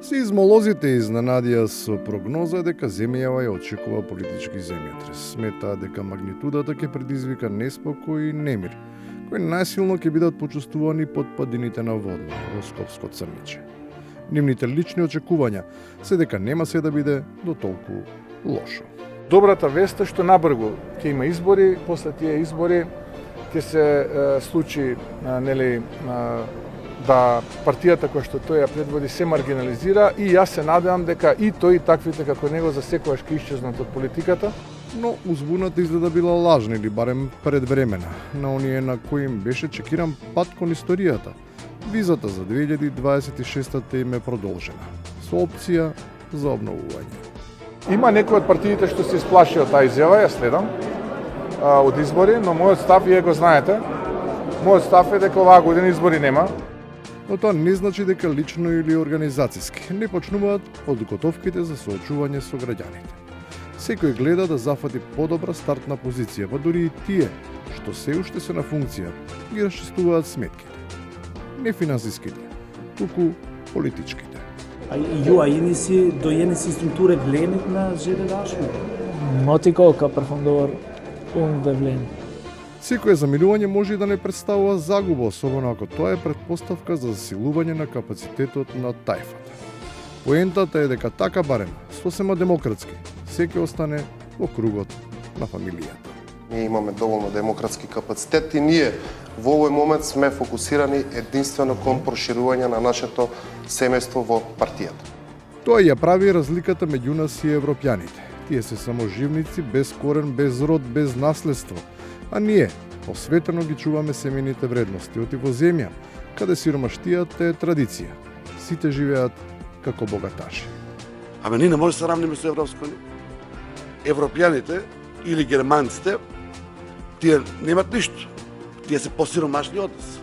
Сеизмолозите изненадија со прогноза дека земјава ја очекува политички земјотрес. Сметаа дека магнитудата ќе предизвика неспокој и немир, кои најсилно ќе бидат почувствувани под падините на Водно, во Скопско Црниче. Нивните лични очекувања се дека нема се да биде до толку лошо. Добрата вест е што набргу ќе има избори, после тие избори ќе се случи да партијата која што тој ја предводи се маргинализира и јас се надевам дека и тој и таквите како него за секојаш ќе исчезнат од политиката. Но узбуната изгледа била лажна или барем предвремена, на оние на кои им беше чекиран пат кон историјата. Визата за 2026-та им е продолжена, со опција за обновување. Има некои од партиите што се исплаши од таа изјава, ја следам, од избори, но мојот став, вие го знаете, мојот став е дека оваа година избори нема. Но тоа не значи дека лично или организацијски не почнуваат подготовките за соочување со граѓаните. Секој гледа да зафати подобра стартна позиција, па дури и тие што се уште се на функција ги расчистуваат сметките. Не финансиските, туку политичките. Jeni si strukture vlenit në zhjede dashme? Motiko ka përfunduar unë dhe vlen. Секое заминување може и да не представува загуба, особено ако тоа е претпоставка за засилување на капацитетот на тајфата. Поентата е дека така барем, сосема демократски, секој остане во кругот на фамилијата. Ние имаме доволно демократски капацитет и ние во овој момент сме фокусирани единствено кон проширување на нашето семејство во партијата. Тоа ја прави разликата меѓу нас и европјаните. Тие се саможивници, без корен, без род, без наследство. А ние посветено ги чуваме семејните вредности, оти во земја, каде сиромаштијата е традиција. Сите живеат како богаташи. Ама ние не може да се равниме со Европска унија. Европјаните или германците, тие немат ништо. Тие се посиромашни од нас.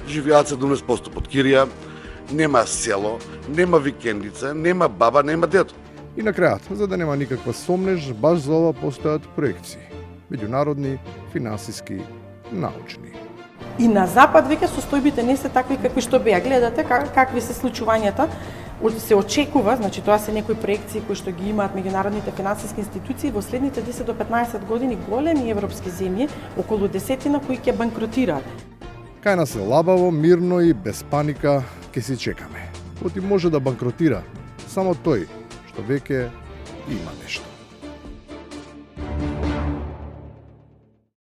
Живеат 17% под кирија, нема село, нема викендица, нема баба, нема дедо. И на крајот, за да нема никаква сомнеж, баш за ова постојат проекции. Меѓународни, финансиски, научни. И на запад веќе состојбите не се такви какви што беа. Гледате какви се случувањата. Се очекува, значи тоа се некои проекции кои што ги имаат меѓународните финансиски институции во следните 10 до 15 години големи европски земји, околу 10 кои ќе банкротираат. Кај нас е лабаво, мирно и без паника ќе си чекаме. Оти може да банкротира само тој што веќе има нешто.